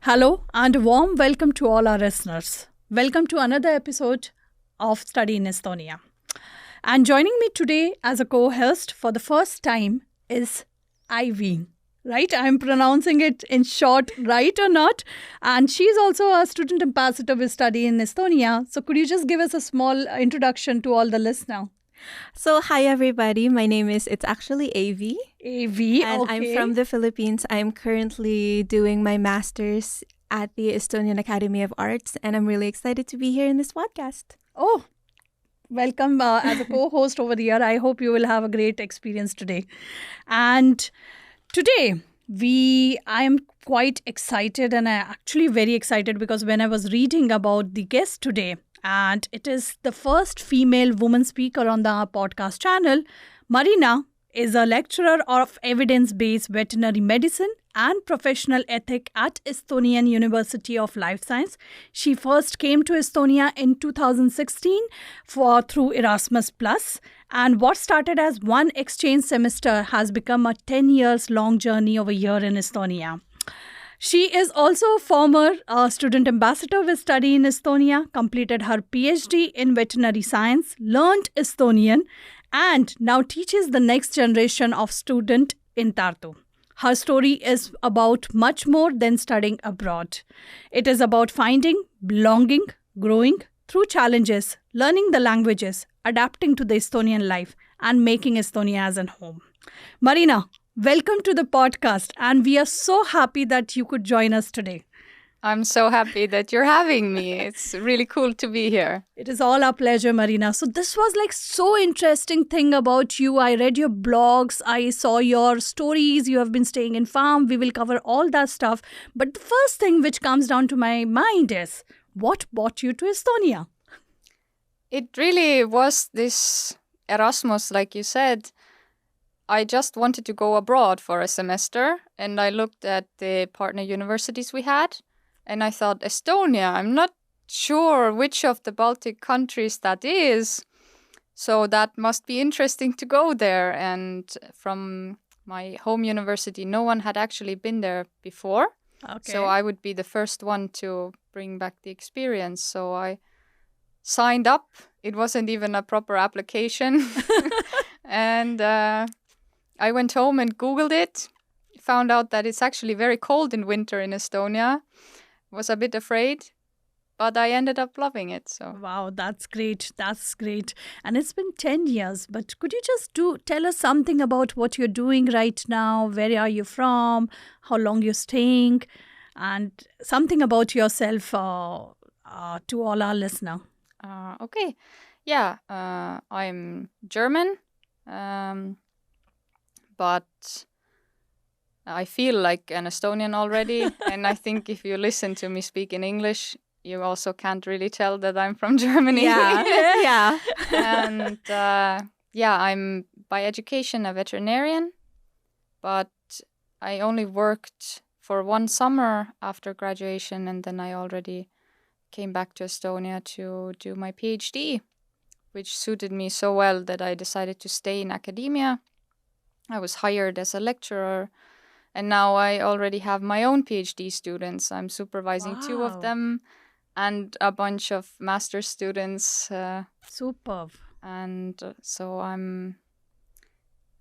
Hello and a warm welcome to all our listeners. Welcome to another episode of Study in Estonia. And joining me today as a co-host for the first time is Ivy. Right? I'm pronouncing it in short, right or not? And she's also a student ambassador with Study in Estonia. So could you just give us a small introduction to all the listeners? So, hi everybody. My name is, it's actually AV. AV, And okay. I'm from the Philippines. I'm currently doing my master's at the Estonian Academy of Arts. And I'm really excited to be here in this podcast. Oh, welcome as a co-host over here. I hope you will have a great experience today. And today, I am quite excited and I actually very excited because when I was reading about the guest today, and it is the first female woman speaker on the podcast channel, Marina is a lecturer of evidence-based veterinary medicine and professional ethic at Estonian University of Life Science. She first came to Estonia in 2016 through Erasmus Plus, and what started as one exchange semester has become a 10 years long journey over here in Estonia. She is also a former student ambassador with Study in Estonia, completed her PhD in veterinary science, learned Estonian, and now teaches the next generation of student in Tartu. Her story is about much more than studying abroad. It is about finding, belonging, growing through challenges, learning the languages, adapting to the Estonian life, and making Estonia as a home. Marina, welcome to the podcast, and we are so happy that you could join us today. I'm so happy that you're having me. It's really cool to be here. It is all our pleasure, Marina. So this was like so interesting thing about you. I read your blogs. I saw your stories. You have been staying in farm. We will cover all that stuff. But the first thing which comes down to my mind is, what brought you to Estonia? It really was this Erasmus, like you said. I just wanted to go abroad for a semester, and I looked at the partner universities we had, and I thought, Estonia, I'm not sure which of the Baltic countries that is, so that must be interesting to go there. And from my home university, no one had actually been there before, so I would be the first one to bring back the experience. So I signed up. It wasn't even a proper application. And I went home and Googled it, found out that it's actually very cold in winter in Estonia. Was a bit afraid, but I ended up loving it. So Wow, that's great. That's great. And it's been 10 years, but could you just tell us something about what you're doing right now? Where are you from? How long you're staying? And something about yourself to all our listeners. okay. Yeah, I'm German, but I feel like an Estonian already. And I think if you listen to me speak in English, you also can't really tell that I'm from Germany. Yeah. And I'm by education a veterinarian, but I only worked for one summer after graduation, and then I already came back to Estonia to do my PhD, which suited me so well that I decided to stay in academia. I was hired as a lecturer, and now I already have my own PhD students. I'm supervising 2 of Wow. them and a bunch of master's students. Superb. And so I'm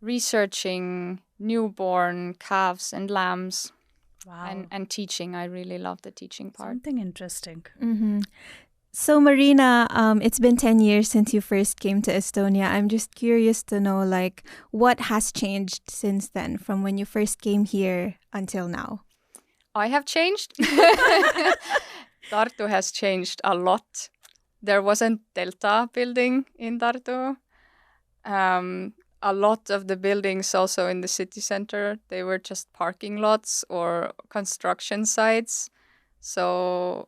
researching newborn calves and lambs. Wow. And teaching. I really love the teaching part. Something interesting. Mm-hmm. So, Marina, it's been 10 years since you first came to Estonia. I'm just curious to know, like, what has changed since then, from when you first came here until now? I have changed. Tartu has changed a lot. There wasn't Delta building in Tartu. A lot of the buildings also in the city center, they were just parking lots or construction sites. So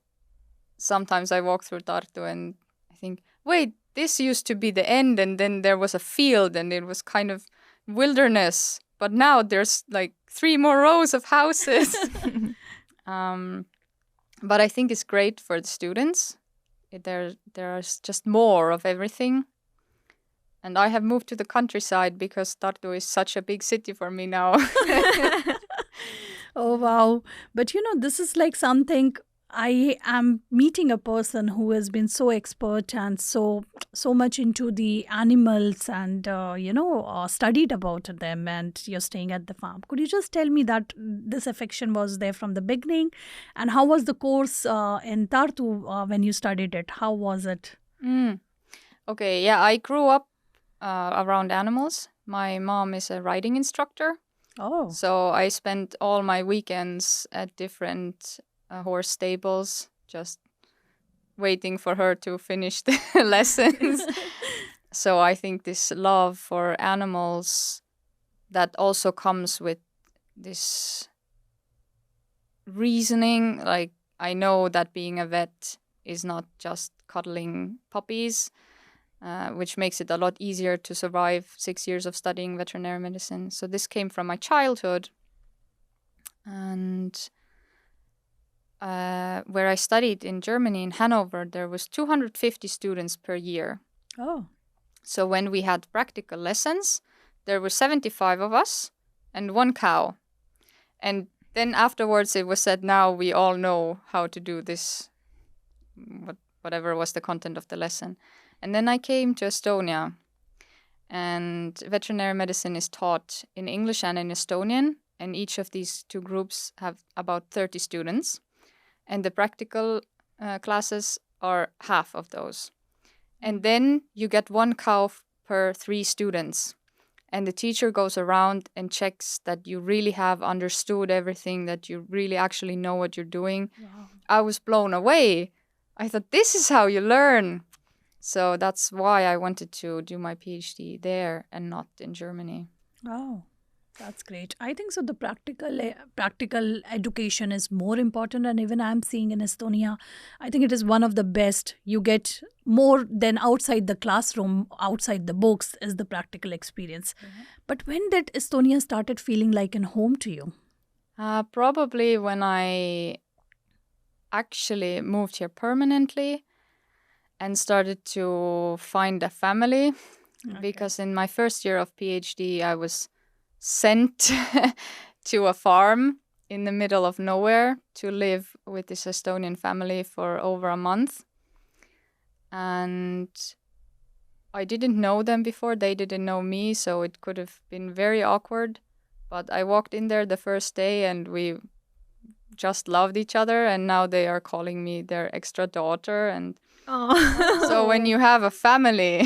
sometimes I walk through Tartu and I think, wait, this used to be the end, and then there was a field and it was kind of wilderness. But now there's like 3 more rows of houses. But I think it's great for the students. There's just more of everything. And I have moved to the countryside because Tartu is such a big city for me now. Oh, wow. But this is like something I am meeting a person who has been so expert and so much into the animals and studied about them, and you're staying at the farm. Could you just tell me that this affection was there from the beginning, and how was the course in Tartu when you studied it? How was it? Mm. Okay, yeah, I grew up around animals. My mom is a riding instructor. Oh. So I spent all my weekends at different horse stables, just waiting for her to finish the lessons. So I think this love for animals that also comes with this reasoning. Like, I know that being a vet is not just cuddling puppies, which makes it a lot easier to survive 6 years of studying veterinary medicine. So this came from my childhood. And where I studied in Germany, in Hanover, there was 250 students per year. Oh. So when we had practical lessons, there were 75 of us and one cow. And then afterwards it was said, now we all know how to do this, whatever was the content of the lesson. And then I came to Estonia, and veterinary medicine is taught in English and in Estonian, and each of these two groups have about 30 students, and the practical classes are half of those. And then you get one cow per 3 students, and the teacher goes around and checks that you really have understood everything, that you really actually know what you're doing. Wow. I was blown away. I thought, this is how you learn. So that's why I wanted to do my PhD there and not in Germany. Oh, that's great. I think so. The practical education is more important, and even I'm seeing in Estonia, I think it is one of the best. You get more than outside the classroom, outside the books, is the practical experience. Mm-hmm. But when did Estonia started feeling like a home to you? Probably when I actually moved here permanently and started to find a family. Okay. Because in my first year of PhD, I was sent to a farm in the middle of nowhere to live with this Estonian family for over a month. And I didn't know them before, they didn't know me, so it could have been very awkward. But I walked in there the first day and we just loved each other, and now they are calling me their extra daughter. And so when you have a family,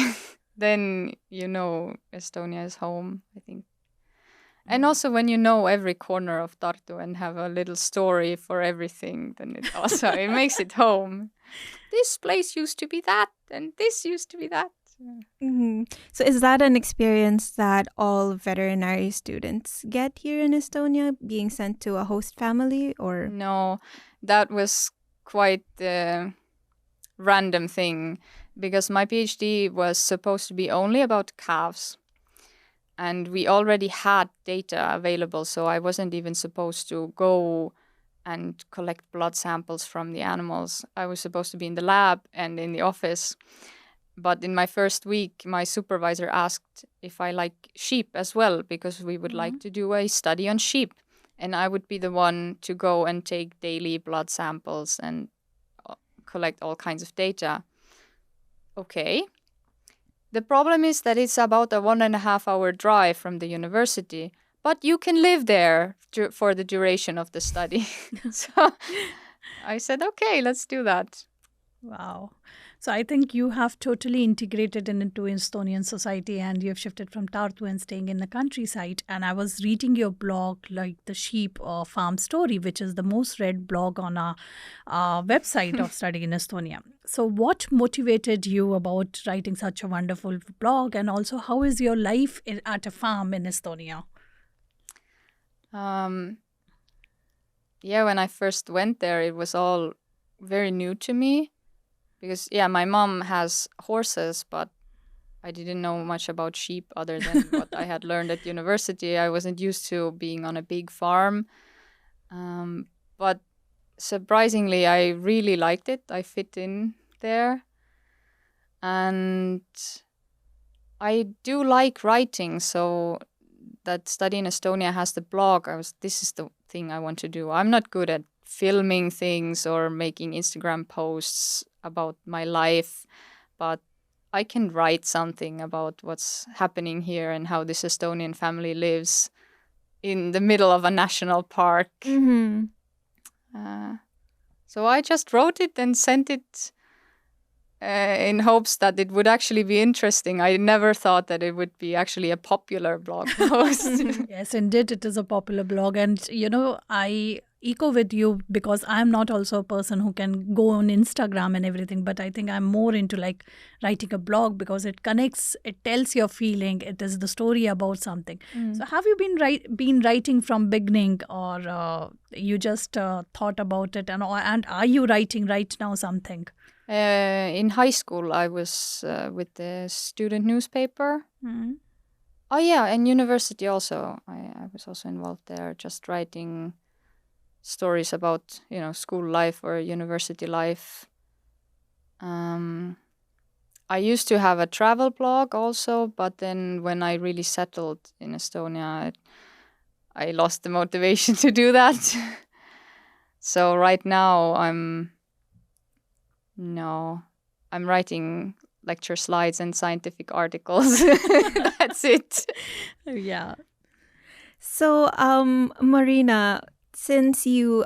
then you know Estonia is home, I think. And also when you know every corner of Tartu and have a little story for everything, then it also it makes it home. This place used to be that, and this used to be that. Mm-hmm. So is that an experience that all veterinary students get here in Estonia, being sent to a host family, or? No, that was quite a random thing, because my PhD was supposed to be only about calves. And we already had data available, so I wasn't even supposed to go and collect blood samples from the animals. I was supposed to be in the lab and in the office. But in my first week, my supervisor asked if I like sheep as well, because we would like to do a study on sheep. And I would be the one to go and take daily blood samples and collect all kinds of data. Okay. The problem is that it's about a 1.5-hour drive from the university, but you can live there for the duration of the study. So I said, okay, let's do that. Wow. So I think you have totally integrated into Estonian society, and you have shifted from Tartu and staying in the countryside. And I was reading your blog, like the sheep farm story, which is the most read blog on our website of Studying in Estonia. So what motivated you about writing such a wonderful blog? And also, how is your life at a farm in Estonia? Yeah, when I first went there, it was all very new to me. Because, yeah, my mom has horses, but I didn't know much about sheep other than what I had learned at university. I wasn't used to being on a big farm. But surprisingly, I really liked it. I fit in there. And I do like writing, so that Study in Estonia has the blog, this is the thing I want to do. I'm not good at filming things or making Instagram posts about my life, but I can write something about what's happening here and how this Estonian family lives in the middle of a national park. Mm-hmm. So I just wrote it and sent it in hopes that it would actually be interesting. I never thought that it would be actually a popular blog post. Yes, indeed, it is a popular blog. And, I echo with you because I'm not also a person who can go on Instagram and everything, but I think I'm more into like writing a blog because it connects, it tells your feeling, it is the story about something. So have you been writing from beginning, or you just thought about it, and are you writing right now something? In high school, I was with the student newspaper. Mm-hmm. Oh yeah, and university also. I was also involved there, just writing stories about school life or university life. I used to have a travel blog also, but then when I really settled in Estonia, I lost the motivation to do that. So right now I'm writing lecture slides and scientific articles. That's it. Yeah. So, Marina, since you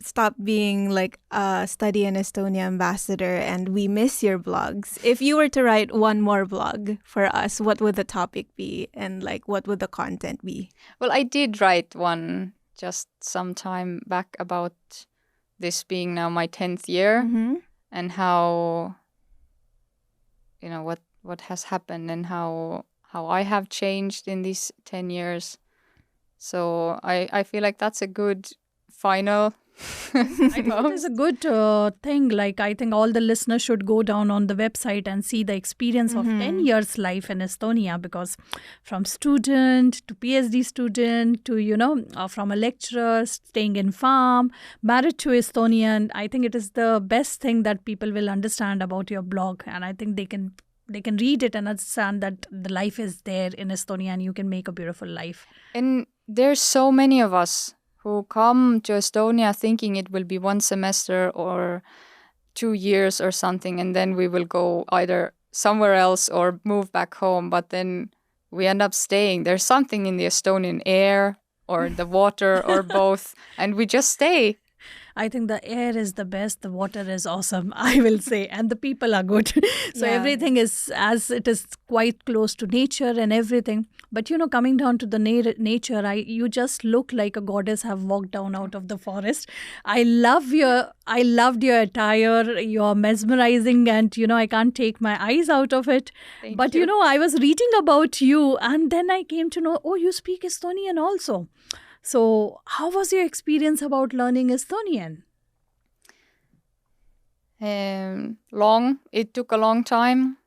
stopped being like a Study in Estonia ambassador and we miss your blogs, if you were to write one more blog for us, what would the topic be and like what would the content be? Well, I did write one just some time back about this being now my 10th year and how what has happened and how I have changed in these 10 years. So I feel like that's a good final. I think it is a good thing. Like, I think all the listeners should go down on the website and see the experience of 10 years life in Estonia, because from student to PhD student to, from a lecturer, staying in farm, married to Estonian, I think it is the best thing that people will understand about your blog. And I think they can read it and understand that the life is there in Estonia and you can make a beautiful life. And there's so many of us who come to Estonia thinking it will be 1 semester or 2 years or something, and then we will go either somewhere else or move back home. But then we end up staying. There's something in the Estonian air or the water or both, and we just stay. I think the air is the best, the water is awesome, I will say, and the people are good. So everything is, as it is quite close to nature and everything. But coming down to the nature, you just look like a goddess have walked down out of the forest. I loved your attire. You're mesmerizing, and I can't take my eyes out of it. Thank you. I was reading about you, and then I came to know, oh, you speak Estonian also. So, how was your experience about learning Estonian? Long. It took a long time.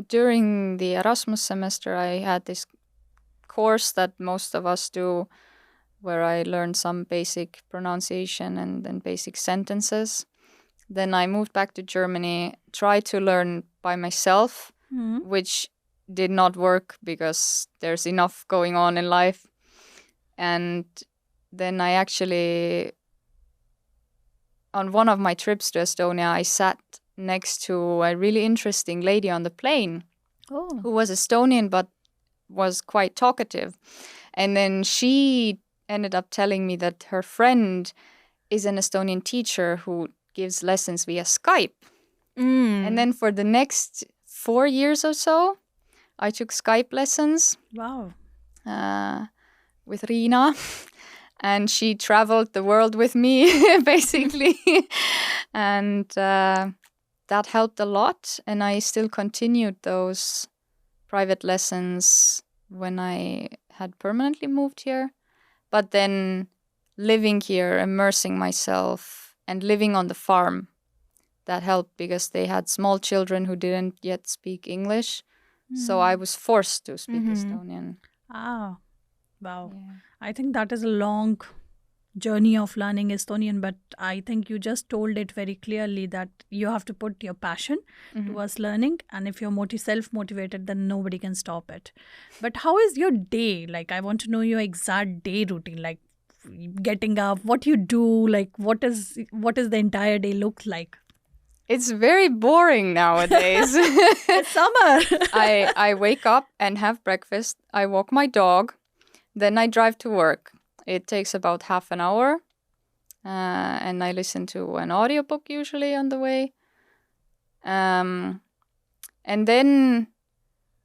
During the Erasmus semester, I had this course that most of us do, where I learned some basic pronunciation and then basic sentences. Then I moved back to Germany, tried to learn by myself, which did not work because there's enough going on in life. And then I actually, on one of my trips to Estonia, I sat next to a really interesting lady on the plane who was Estonian but was quite talkative. And then she ended up telling me that her friend is an Estonian teacher who gives lessons via Skype. And then for the next 4 years or so, I took Skype lessons. Wow. With Riina, and she traveled the world with me, basically. And that helped a lot. And I still continued those private lessons when I had permanently moved here. But then living here, immersing myself, and living on the farm, that helped because they had small children who didn't yet speak English. So I was forced to speak Estonian. Ah. Wow. Yeah. I think that is a long journey of learning Estonian, but I think you just told it very clearly that you have to put your passion towards learning, and if you're self-motivated, then nobody can stop it. But how is your day? Like, I want to know your exact day routine, like getting up, what you do, like what is the entire day look like? It's very boring nowadays. It's summer. I wake up and have breakfast. I walk my dog. Then I drive to work. It takes about half an hour. And I listen to an audiobook usually on the way. And then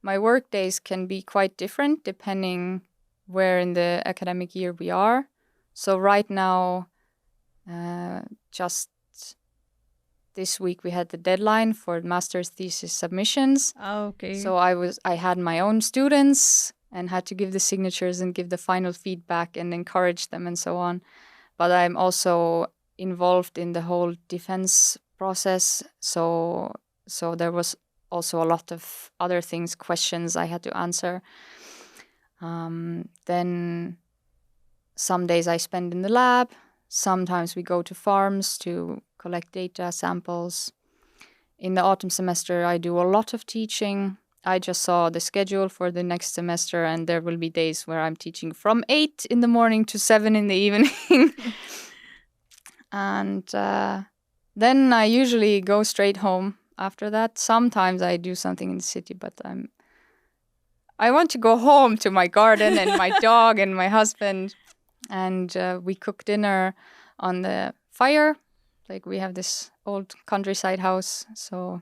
my work days can be quite different depending where in the academic year we are. So right now, just this week we had the deadline for master's thesis submissions. Okay. So I had my own students and had to give the signatures and give the final feedback and encourage them and so on. But I'm also involved in the whole defense process. So there was also a lot of other things, questions I had to answer. Then some days I spend in the lab. Sometimes we go to farms to collect data, samples. In the autumn semester, I do a lot of teaching. I just saw the schedule for the next semester, and there will be days where I'm teaching from 8 in the morning to 7 in the evening. And then I usually go straight home after that. Sometimes I do something in the city, but I want to go home to my garden and my dog and my husband. And we cook dinner on the fire. Like, we have this old countryside house, so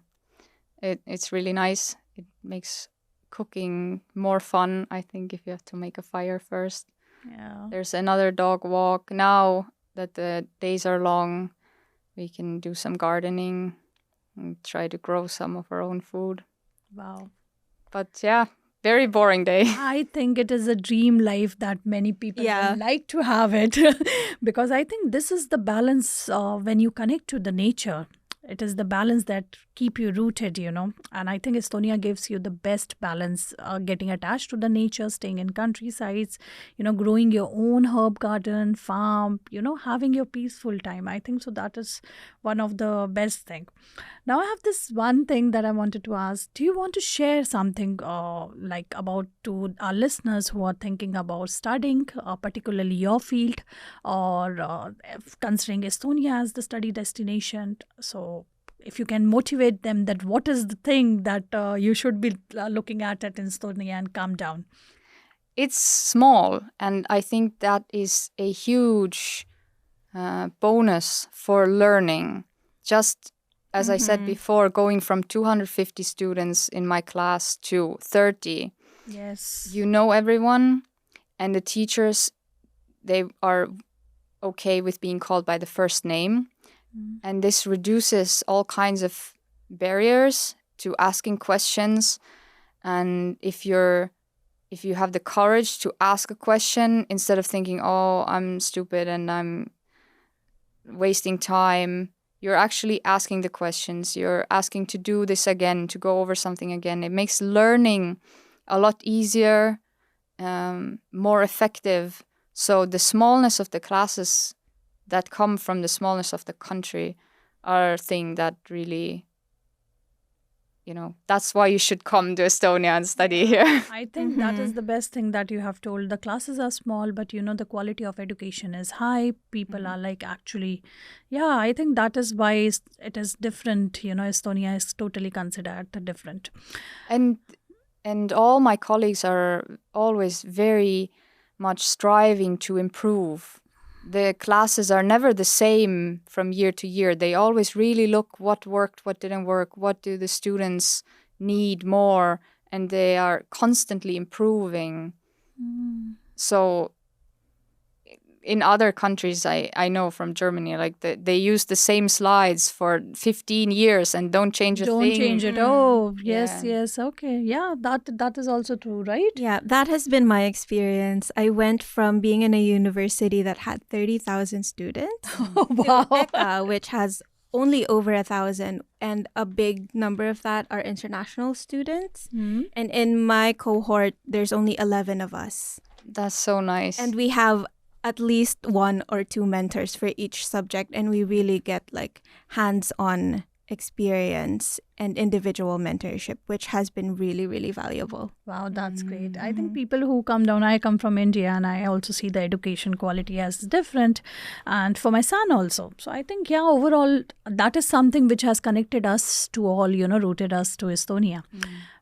it's really nice. It makes cooking more fun, I think, if you have to make a fire first. Yeah. There's another dog walk. Now that the days are long, we can do some gardening and try to grow some of our own food. Wow. But yeah, very boring day. I think it is a dream life that many people would like to have it. Because I think this is the balance when you connect to the nature. It is the balance that keep you rooted, And I think Estonia gives you the best balance, getting attached to the nature, staying in countrysides, growing your own herb garden, farm, having your peaceful time. I think so that is one of the best thing. Now I have this one thing that I wanted to ask. Do you want to share something like about to our listeners who are thinking about studying, particularly your field, or considering Estonia as the study destination? So if you can motivate them that what is the thing that you should be looking at Estonia and calm down. It's small, and I think that is a huge bonus for learning. Just as I said before, going from 250 students in my class to 30. Yes. You know everyone, and the teachers, they are okay with being called by the first name. And this reduces all kinds of barriers to asking questions. And if you have the courage to ask a question instead of thinking, oh, I'm stupid and I'm wasting time, you're actually asking the questions. You're asking to do this again, to go over something again. It makes learning a lot easier, more effective. So the smallness of the classes that come from the smallness of the country are a thing that really, that's why you should come to Estonia and study here. I think that is the best thing that you have told. The classes are small, but the quality of education is high. People are like actually, I think that is why it is different. Estonia is totally considered different. And all my colleagues are always very much striving to improve. The classes are never the same from year to year. They always really look what worked, what didn't work, what do the students need more, and they are constantly improving. So in other countries, I know from Germany, like they use the same slides for 15 years and don't change a thing. Don't change it. Oh, yes. Okay. Yeah, that is also true, right? Yeah, that has been my experience. I went from being in a university that had 30,000 students Wow. to ECA, which has only over 1,000, and a big number of that are international students. And in my cohort, there's only 11 of us. That's so nice. And we have at least 1 or 2 mentors for each subject, and we really get like hands-on experience and individual mentorship, which has been really, really valuable. Wow, that's great. I think people who come down, I come from India and I also see the education quality as different. And for my son also. So I think, overall, that is something which has connected us to all, rooted us to Estonia.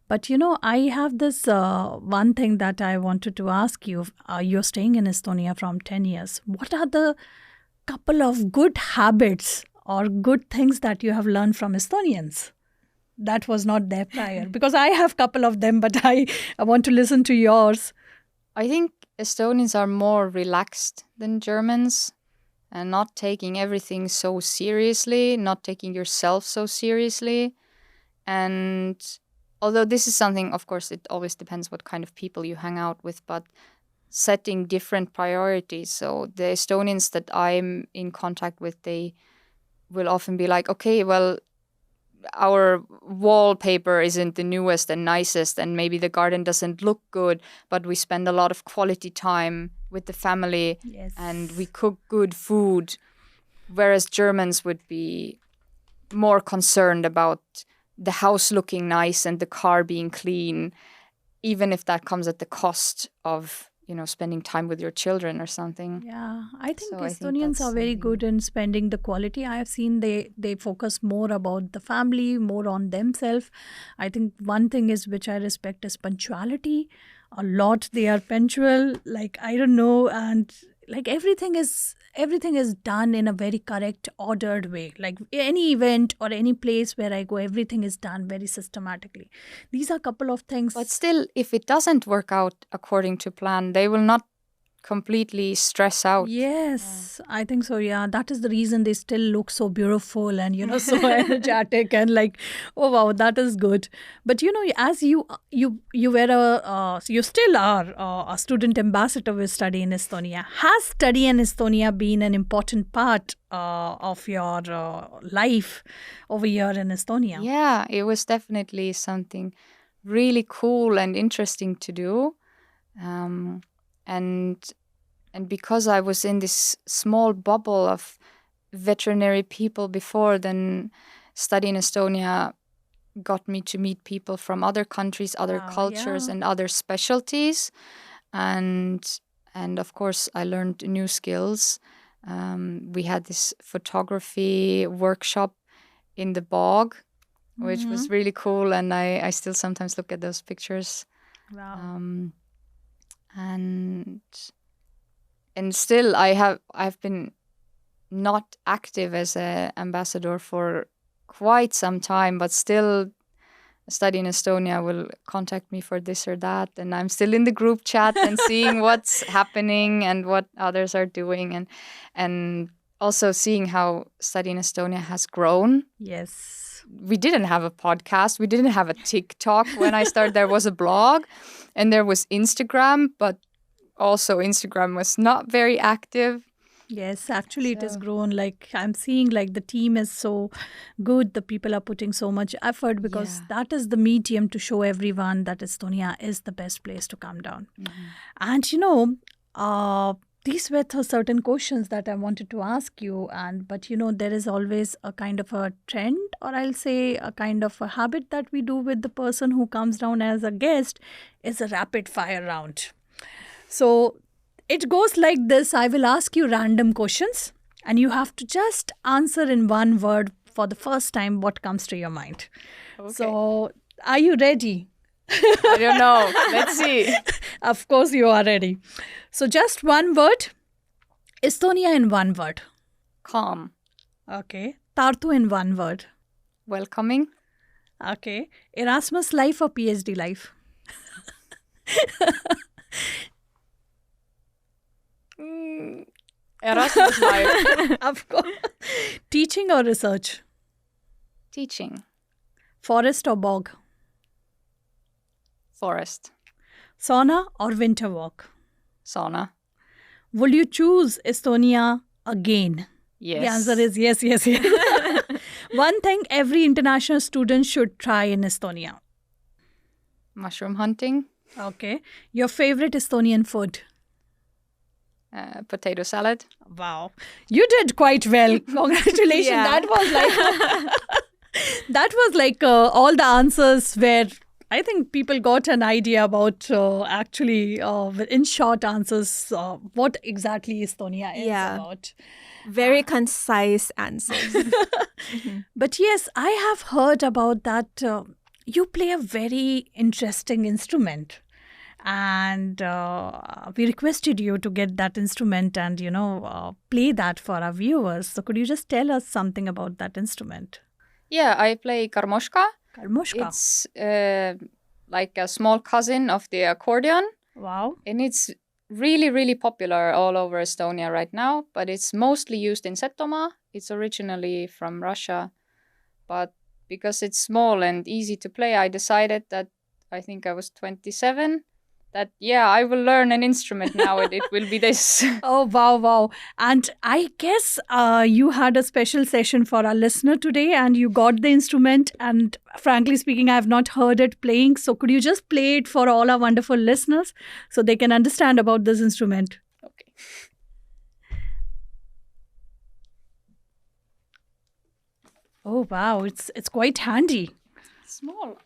But, I have this one thing that I wanted to ask you. You're staying in Estonia from 10 years. What are the couple of good habits or good things that you have learned from Estonians that was not there prior? Because I have a couple of them, but I want to listen to yours. I think Estonians are more relaxed than Germans and not taking everything so seriously, not taking yourself so seriously. And although this is something, of course, it always depends what kind of people you hang out with, but setting different priorities. So the Estonians that I'm in contact with, they will often be like, okay, well, our wallpaper isn't the newest and nicest, and maybe the garden doesn't look good, but we spend a lot of quality time with the family. Yes. And we cook good food. Whereas Germans would be more concerned about the house looking nice and the car being clean, even if that comes at the cost of spending time with your children or something. Yeah, I think So I think Estonians that's are very something- good in spending the quality. I have seen they focus more about the family, more on themselves. I think one thing is which I respect is punctuality. A lot they are punctual. Like I don't know, and like everything is done in a very correct, ordered way. Like any event or any place where I go, everything is done very systematically. These are a couple of things. But still, if it doesn't work out according to plan, they will not completely stress out. Yes, I think so. Yeah, that is the reason they still look so beautiful and so energetic and like, oh wow, that is good. But as you were you still are a student ambassador with study in Estonia. Has study in Estonia been an important part of your life over here in Estonia? Yeah, it was definitely something really cool and interesting to do. And because I was in this small bubble of veterinary people before, then studying in Estonia got me to meet people from other countries, other Wow, cultures, yeah. and other specialties. And of course, I learned new skills. We had this photography workshop in the bog, which was really cool. And I still sometimes look at those pictures. Wow. And still I've been not active as an ambassador for quite some time, but still Study in Estonia will contact me for this or that, and I'm still in the group chat and seeing what's happening and what others are doing, and also seeing how Study in Estonia has grown. Yes. We didn't have a podcast. We didn't have a TikTok when I started. There was a blog and there was Instagram, but also Instagram was not very active. Yes, actually it has So- grown. Like I'm seeing like the team is so good. The people are putting so much effort because Yeah. that is the medium to show everyone that Estonia is the best place to come down. And these were certain questions that I wanted to ask you. But there is always a kind of a trend, or I'll say a kind of a habit that we do with the person who comes down as a guest is a rapid fire round. So it goes like this. I will ask you random questions and you have to just answer in one word for the first time what comes to your mind. Okay. So are you ready? I don't know. Let's see. Of course you are ready. So just one word. Estonia in one word. Calm. Okay. Tartu in one word. Welcoming. Okay. Erasmus life or PhD life? Erasmus life. Of course. Teaching or research? Teaching. Forest or bog? Forest. Sauna or winter walk? Sauna. Would you choose Estonia again? Yes. The answer is yes, yes, yes. One thing every international student should try in Estonia. Mushroom hunting. Okay. Your favorite Estonian food? potato salad. Wow. You did quite well. Congratulations. Yeah. That was like all the answers where I think people got an idea about in short answers, what exactly Estonia is Yeah. about. Very concise answers. But yes, I have heard about that. You play a very interesting instrument. And we requested you to get that instrument and, play that for our viewers. So could you just tell us something about that instrument? Yeah, I play garmoshka. Karmoshka. It's like a small cousin of the accordion. Wow. And it's really, really popular all over Estonia right now, but it's mostly used in Setomaa. It's originally from Russia, but because it's small and easy to play, I decided that I think I was 27, that, I will learn an instrument now and it will be this. Oh, wow. And I guess you had a special session for our listener today and you got the instrument. And frankly speaking, I have not heard it playing. So could you just play it for all our wonderful listeners so they can understand about this instrument? Okay. Oh, wow. It's quite handy. Small.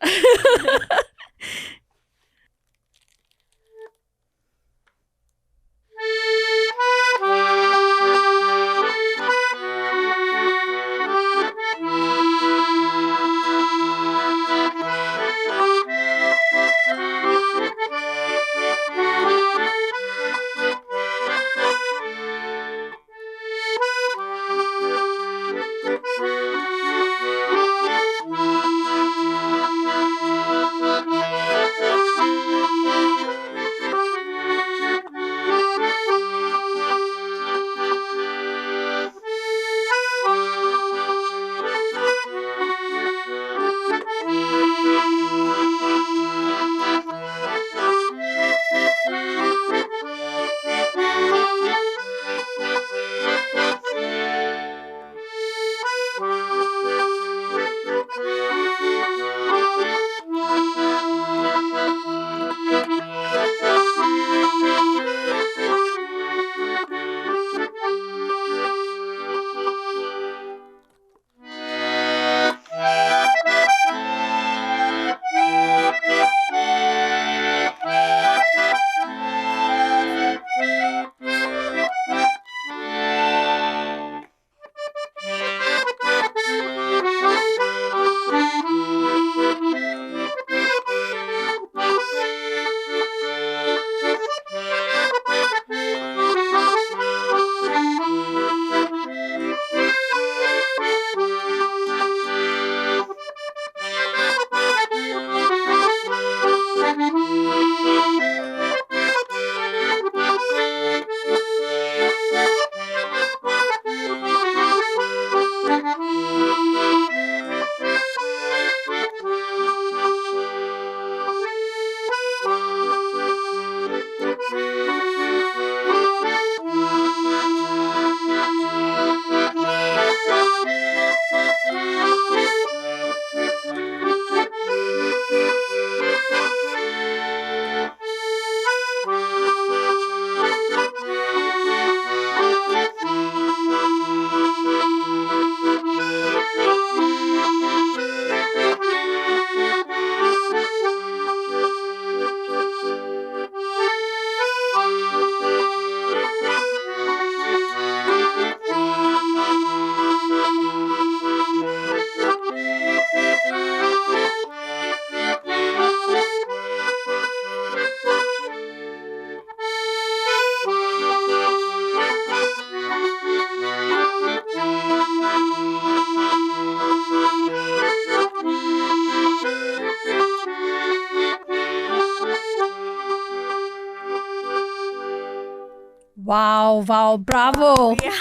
Wow, bravo. Yeah.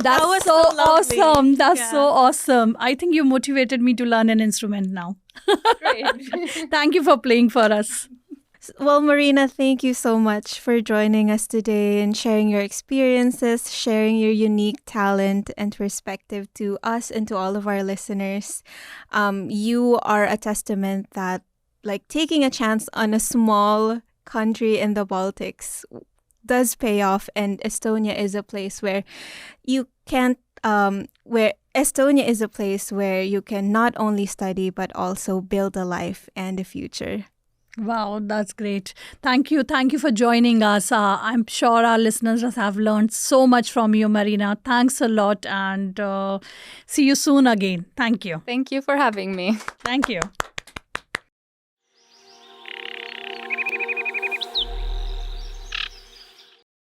That's was so so lovely. awesome. That's Yeah. so awesome. I think you motivated me to learn an instrument now. Great. Thank you for playing for us. Well, Marina, thank you so much for joining us today and sharing your experiences, sharing your unique talent and perspective to us and to all of our listeners. You are a testament that, like, taking a chance on a small country in the Baltics does pay off, and Estonia is a place where you can't where Estonia is a place where you can not only study but also build a life and a future. Wow, that's great. Thank you. Thank you for joining us. I'm sure our listeners have learned so much from you, Marina. Thanks a lot, and see you soon again. Thank you. Thank you for having me. Thank you.